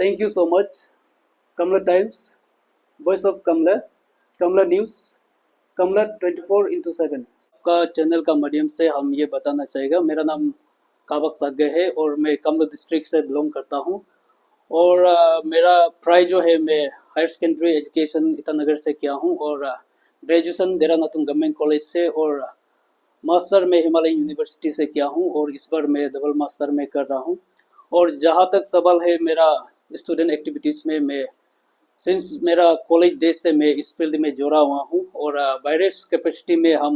Thank you so much. Kamla Times, Voice of Kamla, Kamla News, Kamla 24/7 का channel का माध्यम से हम ये बताना चाहेगा। मेरा नाम काबक सागे है और मैं कमला डिस्ट्रिक्ट से बिलोंग करता हूँ। और मेरा पढ़ाई जो है मैं हायर सेकेंडरी एजुकेशन ईटानगर से किया हूँ और ग्रेजुएशन देरानातुंग गवर्नमेंट कॉलेज से और मास्टर में हिमालयन यूनिवर्सिटी से किया हूँ और इस बार मैं डबल मास्टर में कर रहा हूँ। और जहाँ तक सवाल है मेरा स्टूडेंट एक्टिविटीज़ में, मैं सिंस मेरा कॉलेज डेज से मैं इस फील्ड में जुड़ा हुआ हूँ और वायरस कैपेसिटी में हम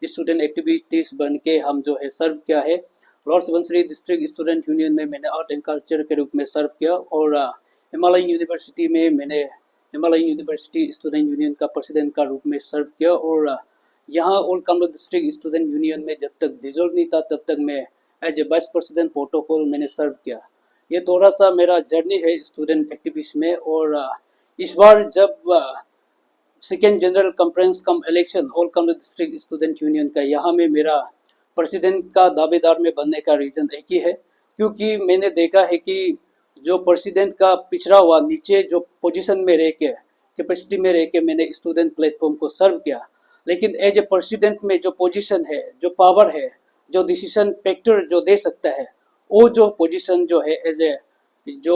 स्टूडेंट एक्टिविटीज़ बन के हम जो है सर्व किया है। Lord Subansiri district student union में मैंने आर्ट एंड कल्चर के रूप में सर्व किया और हिमालयन यूनिवर्सिटी में मैंने हिमालयन यूनिवर्सिटी स्टूडेंट यूनियन का प्रेसिडेंट का रूप में सर्व किया। और यहाँ all Kamrup district student union में जब तक डिजोल्व नहीं था तब तक मैं as a vice president protocol मैंने सर्व किया। ये थोड़ा सा मेरा जर्नी है स्टूडेंट एक्टिविस्ट में। और इस बार जब second general conference cum election all Kamrup district student union का, यहाँ में मेरा प्रेसिडेंट का दावेदार में बनने का रीजन एक ही है, क्योंकि मैंने देखा है कि जो प्रेसिडेंट का पिछड़ा हुआ नीचे जो पोजीशन में रह के कैपेसिटी में रह के मैंने स्टूडेंट प्लेटफॉर्म को सर्व किया। लेकिन एज ए प्रेसिडेंट में जो पोजीशन है, जो पावर है, जो डिसीजन फैक्टर जो दे सकता है, वो जो पोजीशन जो है एज ए जो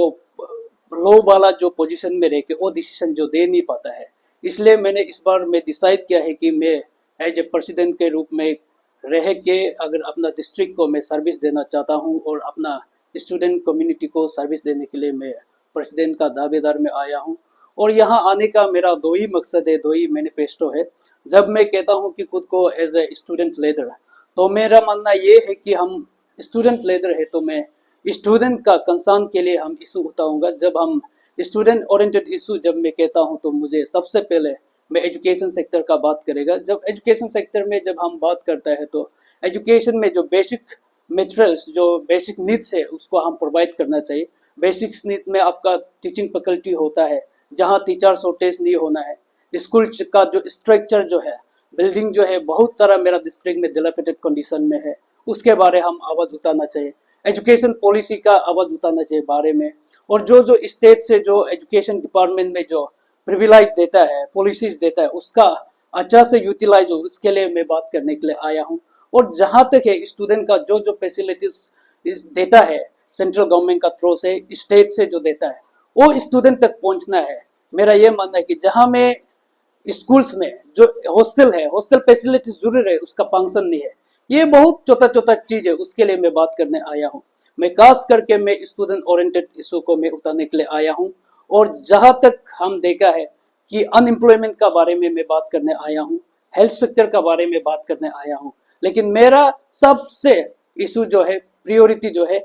लो वाला जो पोजीशन में रह के वो डिसीजन जो दे नहीं पाता है। इसलिए मैंने इस बार में डिसाइड किया है कि मैं एज ए प्रेसिडेंट के रूप में रह के अगर अपना डिस्ट्रिक्ट को मैं सर्विस देना चाहता हूँ और अपना स्टूडेंट कम्युनिटी को सर्विस देने के लिए मैं प्रेसिडेंट का दावेदार में आया हूँ। और यहाँ आने का मेरा दो ही मकसद है, दो ही मैनिफेस्टो है। जब मैं कहता हूँ कि खुद को एज ए स्टूडेंट लीडर, तो मेरा मानना ये है कि हम स्टूडेंट लीडर है तो मैं स्टूडेंट का कंसर्न के लिए हम इशू उठाऊंगा। जब हम स्टूडेंट ओरिएंटेड इशू जब मैं कहता हूँ तो मुझे सबसे पहले मैं एजुकेशन सेक्टर का बात करेगा। जब एजुकेशन सेक्टर में जब हम बात करते हैं तो एजुकेशन में जो बेसिक मटेरियल्स, जो बेसिक नीड्स है उसको हम प्रोवाइड करना चाहिए। बेसिक नीड में आपका टीचिंग फैकल्टी होता है, जहाँ टीचर शॉर्टेज नहीं होना है। स्कूल का जो स्ट्रक्चर जो है, बिल्डिंग जो है बहुत सारा मेरा डिस्ट्रिक्ट में डिलापिडेटेड कंडीशन में है, उसके बारे हम आवाज़ उठाना चाहिए। एजुकेशन पॉलिसी का आवाज़ उठाना चाहिए बारे में। और जो जो स्टेट से जो एजुकेशन डिपार्टमेंट में जो प्रिविलेज देता है, पॉलिसीज देता है, उसका अच्छा से यूटिलाइज हो, उसके लिए मैं बात करने के लिए आया हूँ। और जहाँ तक है स्टूडेंट का जो जो फैसिलिटीज देता है सेंट्रल गवर्नमेंट का थ्रू से, स्टेट से जो देता है, वो स्टूडेंट तक पहुँचना है। मेरा ये मानना है कि जहाँ में स्कूल्स में जो हॉस्टल है, हॉस्टल फैसिलिटीज जरूर है, उसका फंक्शन नहीं है, ये बहुत छोटा छोटा चीज है, उसके लिए मैं बात करने आया हूँ। मैं खास करके मैं स्टूडेंट ओरिएंटेड इशू को मैं उठाने के लिए आया हूँ। और जहां तक हम देखा है कि अनएम्प्लॉयमेंट का बारे में मैं बात करने आया हूँ, हेल्थ सेक्टर का बारे में बात करने आया हूँ। लेकिन मेरा सबसे इशू जो है, प्रियोरिटी जो है,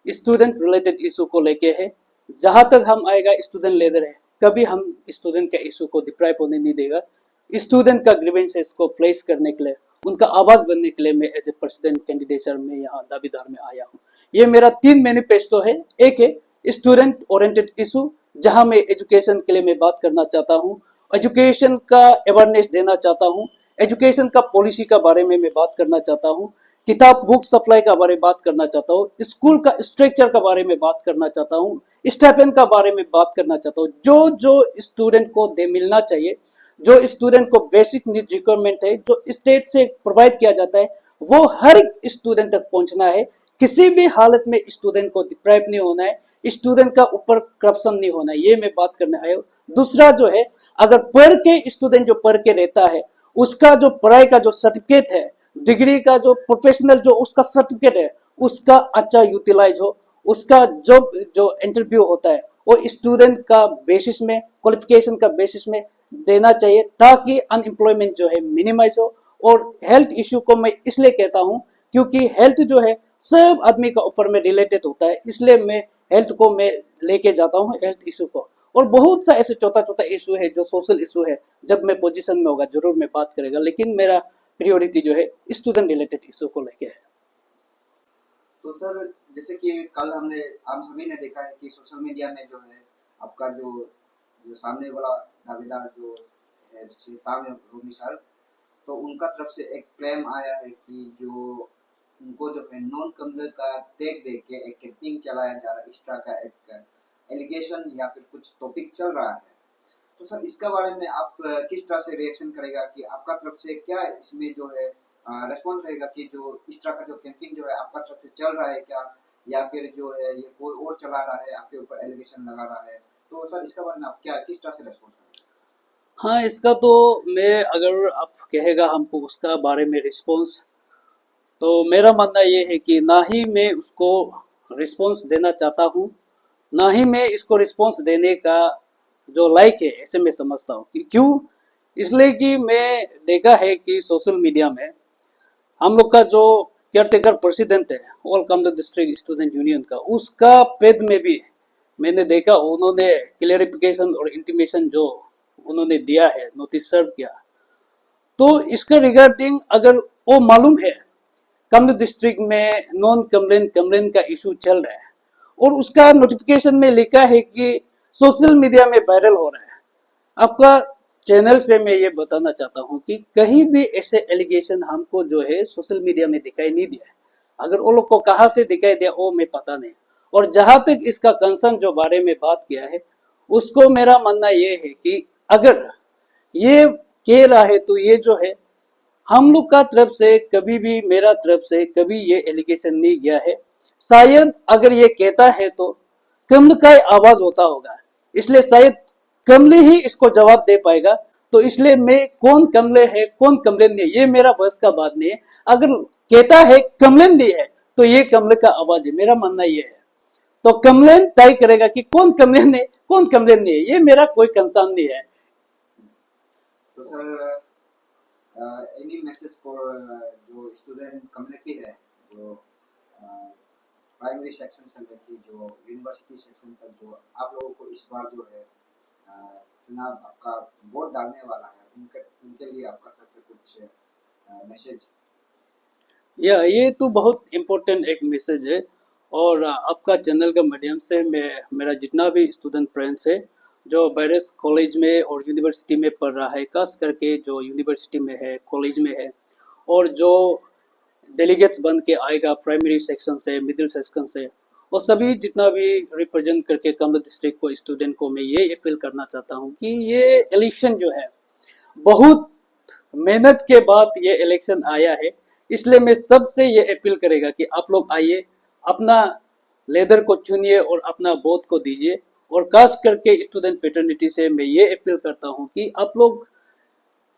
स्टूडेंट रिलेटेड इशू को लेके है। जहां तक हम आएगा स्टूडेंट लीडर है, कभी हम स्टूडेंट के इशू को डिप्राइव होने नहीं देगा। स्टूडेंट का ग्रीवेंसेस को प्लेस करने के लिए, उनका आवाज बनने के लिए मैं एज ए प्रेसिडेंट कैंडिडेचर में यहाँ दावेदार में आया हूँ। ये मेरा 3 मैनिफेस्टो है। एक है स्टूडेंट ओरिएंटेड इशू, जहां मैं एजुकेशन के लिए मैं बात करना चाहता हूँ, एजुकेशन का अवेयरनेस देना चाहता हूँ, एजुकेशन का पॉलिसी का बारे में मैं बात करना चाहता हूँ, किताब बुक सप्लाई का बारे में बात करना चाहता हूँ, स्कूल का स्ट्रक्चर का बारे में बात करना चाहता हूँ, स्टाइपेंड का बारे में बात करना चाहता हूँ। जो जो स्टूडेंट को दे मिलना चाहिए, जो स्टूडेंट को बेसिक नीड रिक्वायरमेंट है, जो स्टेट से प्रोवाइड किया जाता है, वो हर एक स्टूडेंट तक पहुंचना है। किसी भी हालत में स्टूडेंट को डिप्राइव नहीं होना है, स्टूडेंट का ऊपर करप्शन नहीं होना है, ये मैं बात करने आया हूँ। दूसरा जो है, अगर पढ़ के स्टूडेंट जो पढ़ के रहता है, उसका जो पढ़ाई का जो सर्टिफिकेट है, डिग्री का जो प्रोफेशनल जो उसका सर्टिफिकेट है, उसका अच्छा यूटिलाइज हो। उसका जो जो इंटरव्यू होता है वो स्टूडेंट का बेसिस में, क्वालिफिकेशन का बेसिस में देना चाहिए, ताकि अनएम्प्लॉयमेंट जो है मिनिमाइज हो। और हेल्थ इश्यू को मैं इसलिए कहता हूं क्योंकि हेल्थ जो है सब आदमी का ऊपर में रिलेटेड होता है, इसलिए मैं हेल्थ को मैं लेके जाता हूं, हेल्थ इशू को। और बहुत सा ऐसे छोटा छोटा इशू है जो सोशल इशू है, जब मैं पोजीशन में होगा जरूर मैं बात करेगा, लेकिन मेरा प्रियोरिटी जो है स्टूडेंट रिलेटेड इशू को लेके है। तो सर, जैसे कि कल हमने हम सभी ने देखा है कि सोशल मीडिया में जो है आपका जो जो सामने वाला दावेदार जो है श्री तांग रोमी सर, तो उनका तरफ से एक क्लेम आया है कि जो उनको जो है नॉन कम्युनल का टैग दे के एक कैंपेन चलाया जा रहा है, एक्स्ट्रा का एक एलिगेशन या फिर कुछ टॉपिक चल रहा है, तो सर इसका बारे में आप किस तरह से रिएक्शन करेगा कि आपका तरफ से क्या इसमें जो है रेस्पॉन्स रहेगा कि जो इस तरह का जो कैंपिंग जो है आपका तरफ से चल रहा है क्या, या फिर जो है ये कोई और चला रहा है आपके ऊपर एलिगेशन लगा रहा है, तो सर इसका बारे में आप क्या किस तरह से रेस्पॉन्स करेंगे? हाँ, इसका तो मैं, अगर आप कहेगा हमको उसका बारे में रिस्पॉन्स, तो मेरा मानना ये है कि ना ही मैं उसको रिस्पॉन्स देना चाहता हूँ, ना ही मैं इसको रिस्पॉन्स देने का जो लायक है ऐसे मैं समझता हूँ। क्यों? इसलिए कि मैं देखा है कि सोशल मीडिया में हम लोग का जो केयरटेकर प्रेसिडेंट है ऑल कामला डिस्ट्रिक्ट स्टूडेंट यूनियन का, उसका पेज में भी मैंने देखा उन्होंने क्लियरिफिकेशन और इंटीमेशन जो उन्होंने दिया है, नोटिस सर्व किया। तो इसका रिगार्डिंग अगर वो मालूम है कामला डिस्ट्रिक्ट में नॉन कम्प्लेन का इशू चल रहा है और उसका नोटिफिकेशन में लिखा है कि सोशल मीडिया में वायरल हो रहा है, आपका चैनल से मैं ये बताना चाहता हूँ कि कहीं भी ऐसे एलिगेशन हमको जो है सोशल मीडिया में दिखाई नहीं दिया है। अगर वो लोग को कहाँ से दिखाई दिया वो मैं पता नहीं। और जहां तक इसका कंसर्न जो बारे में बात किया है, उसको मेरा मानना ये है कि अगर ये कह रहा है तो ये जो है हम लोग का तरफ से कभी भी, मेरा तरफ से कभी ये एलिगेशन नहीं गया है। शायद अगर ये कहता है तो कमल का आवाज होता होगा, इसलिए शायद कमले ही इसको जवाब दे पाएगा। तो इसलिए मैं कौन कमले है कौन कमलेन नहीं है ये मेरा बस का बात नहीं है। अगर कहता है कमलेन नहीं है तो ये कमले का आवाज है, मेरा मानना ये है। तो कमलेन तय करेगा कि कौन कमलेन है कौन कमलेन नहीं है, ये मेरा कोई कंसर्न नहीं है। तो सर एनी मैसेज फॉर जो स्टूडेंट कम्युनिटी है, जो प्राइमरी सेक्शन से लेकर जो यूनिवर्सिटी सेक्शन तक, जो आप लोगों को इस बार जो है चुनाव आपका वोट डालने वाला है, उनके लिए आपका तरफ से कुछ मैसेज? ये तो बहुत इम्पोर्टेंट एक मैसेज है। और आपका चैनल के माध्यम से मैं, मेरा जितना भी स्टूडेंट फ्रेंड्स है जो बैरिस कॉलेज में और यूनिवर्सिटी में पढ़ रहा है, खास करके जो यूनिवर्सिटी में है, कॉलेज में है, और जो डेलीगेट्स बन के आएगा प्राइमरी सेक्शन से, मिडिल सेक्शन से, वो सभी जितना भी रिप्रेजेंट करके कामला डिस्ट्रिक्ट को, स्टूडेंट को मैं ये अपील करना चाहता हूँ कि ये इलेक्शन जो है बहुत मेहनत के बाद ये इलेक्शन आया है। इसलिए मैं सबसे ये अपील करेगा कि आप लोग आइए, अपना लीडर को चुनिए और अपना वोट को दीजिए। और खास करके स्टूडेंट फ्रेटर्निटी से मैं ये अपील करता हूँ कि आप लोग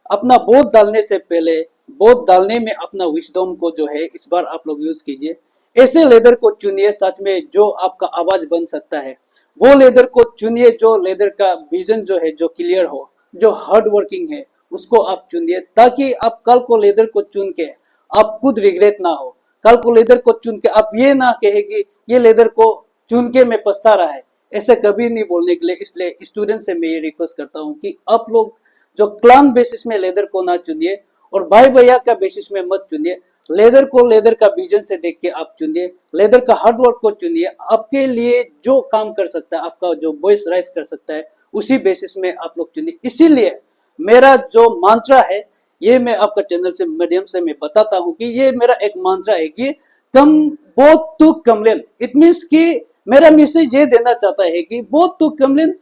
अपना वोट डालने से पहले, वोट डालने में अपना विजडम को जो है इस बार आप लोग यूज कीजिए। ऐसे लीडर को चुनिए सच में जो आपका आवाज बन सकता है, वो लीडर को चुनिए जो लीडर का विजन जो है जो क्लियर हो, जो हार्ड वर्किंग है, उसको आप चुनिए, ताकि आप कल को लीडर को चुन के आप खुद रिग्रेट ना हो। कल को लीडर को चुन के आप ये ना कहे कि ये लीडर को चुन के मैं पछता रहा है, ऐसे कभी नहीं बोलने के लिए। इसलिए स्टूडेंट से मैं ये रिक्वेस्ट करता हूँ कि आप लोग जो क्लान बेसिस में लीडर को ना चुनिए और भाई भैया का बेसिस में मत चुनिए। लीडर को लीडर का विजन से देख के आप चुनिए, लीडर का हार्ड वर्क को चुनिए, आपके लिए जो काम कर सकता है, आपका जो वॉइस राइज कर सकता है, उसी बेसिस में आप लोग चुनिए। इसीलिए मेरा जो मंत्रा है, ये मैं आपका चैनल से माध्यम से मैं बताता हूँ कि ये मेरा एक मंत्रा है कि come both to complain. It means कि मेरा मैसेज ये देना चाहता है कि बोथ टू कम्प्लेन,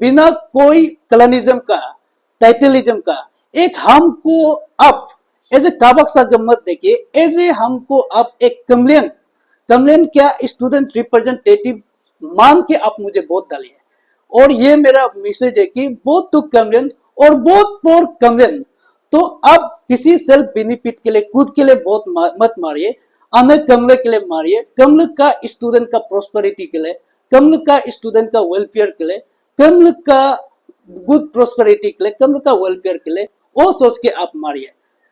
बिना कोई कलनिज्म का, टाइटलिज्म का, एक हमको आप एज ए काबक सा मत देखिए, एज ए हमको आप एक कम्प्लेन, कम्प्लेन क्या स्टूडेंट रिप्रेजेंटेटिव मान के आप मुझे वोट डालिए। और ये मेरा मैसेज है कि बोथ टू कम्प्लेन और बोथ फॉर कम्प्लेन। तो आप किसी सेल्फ बेनिफिट के लिए, खुद के लिए वोट मत मारिए, अन्य कमले के लिए मारिए, कमल का स्टूडेंट का प्रोस्पेरिटी के लिए, कमल का स्टूडेंट का वेलफेयर के लिए, कमल का गुड प्रोस्पेरिटी के लिए, कमल का वेलफेयर के लिए, वो सोच के आप मारिए।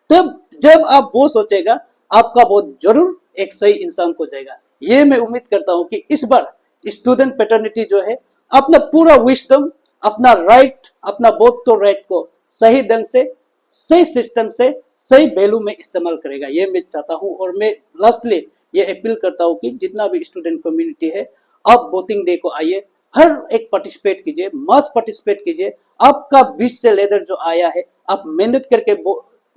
तब जब आप वो सोचेगा, आपका वोट जरूर एक सही इंसान को जाएगा। ये मैं उम्मीद करता हूं कि इस बार स्टूडेंट फ्रेटर्निटी जो है अपना पूरा विजडम, अपना राइट, अपना वोट तो राइट को सही ढंग से, सही सिस्टम से, सही वैल्यू में इस्तेमाल करेगा, ये मैं चाहता हूं। और मैं लास्टली ये अपील करता हूं कि जितना भी स्टूडेंट कम्युनिटी है, आप वोटिंग डे को आइए, हर एक पार्टिसिपेट कीजिए, मास पार्टिसिपेट कीजिए। आपका बीच से लीडर जो आया है, आप मेहनत करके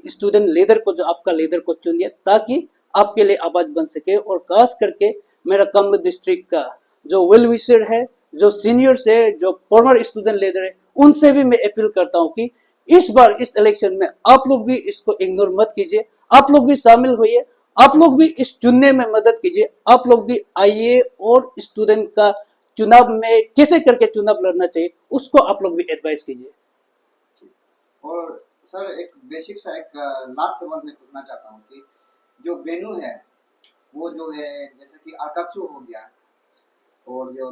स्टूडेंट लीडर को, जो आपका लीडर को चुनिए, ताकि आपके लिए आवाज बन सके। और खास करके मेरा कामला डिस्ट्रिक्ट का जो वेल विशर है, जो सीनियर्स है, जो फॉर्मर स्टूडेंट लीडर है, उनसे भी मैं अपील करता हूँ कि इस बार इस इलेक्शन में आप लोग भी इसको इग्नोर मत कीजिए, आप लोग भी शामिल होइए, आप लोग भी इस चुनने में मदद कीजिए, आप लोग भी आइए और स्टूडेंट का चुनाव में कैसे करके चुनाव लड़ना चाहिए उसको आप लोग भी एडवाइस कीजिए। और सर एक बेसिक सा एक लास्ट सवाल मैं पूछना चाहता हूँ कि जो वेन्यू है वो जो है जैसे कि अकात्सु हो गया और जो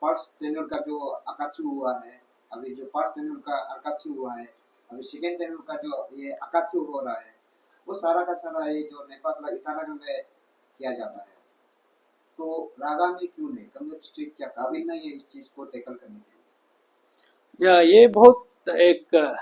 फर्स्ट टेन्योर का जो अकात्सु हुआ है, अभी जो फर्स्ट टेन्योर का अकात्सु हुआ है, अभी सेकेंड टेन्योर का जो ये अकात्सु हो रहा है, वो सारा का सारा ये जो नेपाल ईटानगर में किया जाता है। तो रागा में क्यों नहीं, कम्युनिस्ट डिस्ट्रिक्ट क्या काबिल नहीं है इस चीज को टैकल करने के लिए? या ये बहुत एक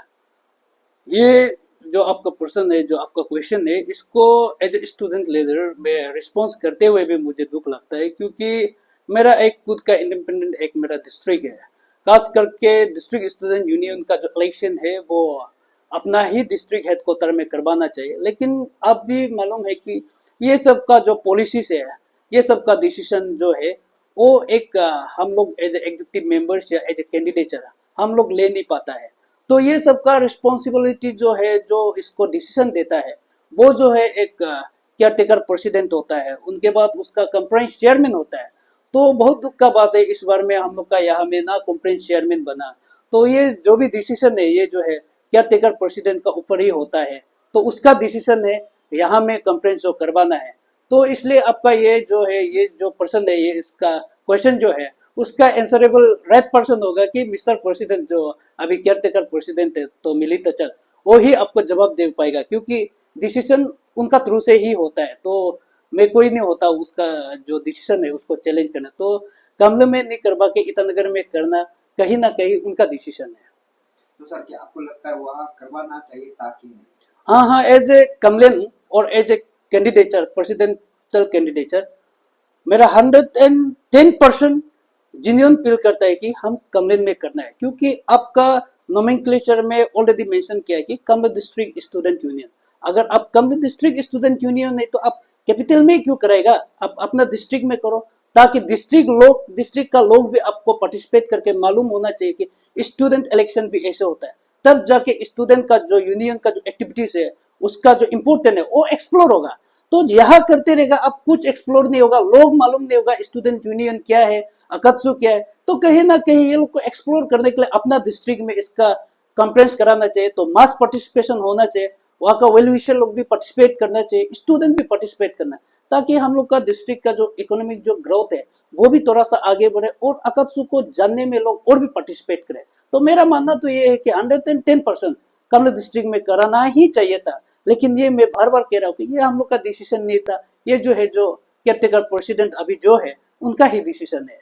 ये जो आपका प्रश्न है, जो आपका क्वेश्चन है, इसको एज ए स्टूडेंट लीडर में रिस्पॉन्स करते हुए भी मुझे दुख लगता है, क्योंकि मेरा एक खुद का इंडिपेंडेंट एक मेरा डिस्ट्रिक्ट है। खास करके डिस्ट्रिक्ट स्टूडेंट यूनियन का जो इलेक्शन है वो अपना ही डिस्ट्रिक्ट हेडक्वार्टर में करवाना चाहिए, लेकिन अब भी मालूम है कि ये सब का जो पॉलिसीज है, ये सब का डिसीजन जो है वो एक हम लोग एज ए एग्जीक्यूटिव मेंबर्स या एज ए कैंडिडेचर हम लोग ले नहीं पाता है। तो ये सब का रिस्पॉन्सिबिलिटी जो है, जो इसको डिसीजन देता है, वो जो है एक केयर टेकर प्रेसिडेंट होता है, उनके बाद उसका कंफ्रेंस चेयरमैन होता है। तो बहुत दुख का बात है इस बार में हम लोग का यहाँ में ना कंफ्रेंस चेयरमैन बना। तो ये जो भी डिसीजन है ये जो है केयर टेकर प्रेसिडेंट का ऊपर ही होता है, तो उसका डिसीजन है यहाँ में कंफ्रेंस जो करवाना है। तो इसलिए आपका ये जो है, ये जो पर्सन है, ये इसका क्वेश्चन जो है उसका आंसरेबल राइट पर्सन होगा कि मिस्टर प्रेसिडेंट जो अभी केयर टेकर प्रेसिडेंट है, तो मिली तचक वो ही आपको जवाब दे पाएगा, क्योंकि डिसीजन उनका थ्रू से ही होता है। तो मैं कोई नहीं होता उसका जो डिसीजन है उसको चैलेंज करना। तो कमले में नहीं करवा के ईटानगर में करना कहीं ना कहीं उनका डिसीजन है। तो सर क्या आपको लगता है वहाँ करवाना चाहिए ताकि नहीं? हाँ हाँ, एज ए कमलेन और as a candidature, presidential candidature, मेरा 110% जिन्यून फील करता है कि हम कमलेन में करना है, क्योंकि आपका नोमेनक्लेचर में ऑलरेडी मेंशन किया है कि कमलेन डिस्ट्रिक्ट स्टूडेंट यूनियन। अगर आप कमलेन डिस्ट्रिक्ट स्टूडेंट यूनियन नहीं तो आप कैपिटल में क्यों कराएगा, आप अपना डिस्ट्रिक्ट में करो, ताकि डिस्ट्रिक्ट का लोग भी आपको पार्टिसिपेट करके मालूम होना चाहिए कि स्टूडेंट इलेक्शन भी ऐसे होता है। तब जाके स्टूडेंट का जो यूनियन का जो एक्टिविटीज है उसका जो इम्पोर्टेंट है वो एक्सप्लोर होगा। तो यह करते रहेगा, अब कुछ एक्सप्लोर नहीं होगा, लोग मालूम नहीं होगा स्टूडेंट यूनियन क्या है, अकत्सु क्या है। तो कहीं ना कहीं ये लोग को एक्सप्लोर करने के लिए अपना डिस्ट्रिक्ट में इसका कॉन्फ्रेंस कराना चाहिए, तो मास पार्टिसिपेशन होना चाहिए, वहाँ का वेल विशर लोग भी पार्टिसिपेट करना चाहिए, स्टूडेंट भी पार्टिसिपेट करना, ताकि हम लोग का डिस्ट्रिक्ट का जो इकोनॉमिक जो ग्रोथ है वो भी थोड़ा सा आगे बढ़े और अकत्सु को जानने में लोग और भी पार्टिसिपेट करें। तो मेरा मानना तो ये है कि 110% कमला डिस्ट्रिक्ट में कराना ही चाहिए था, लेकिन ये मैं बार बार कह रहा हूँ कि ये हम लोग का डिसीजन नहीं था, ये जो है जो केयर टेकर प्रेसिडेंट अभी जो है उनका ही डिसीजन है।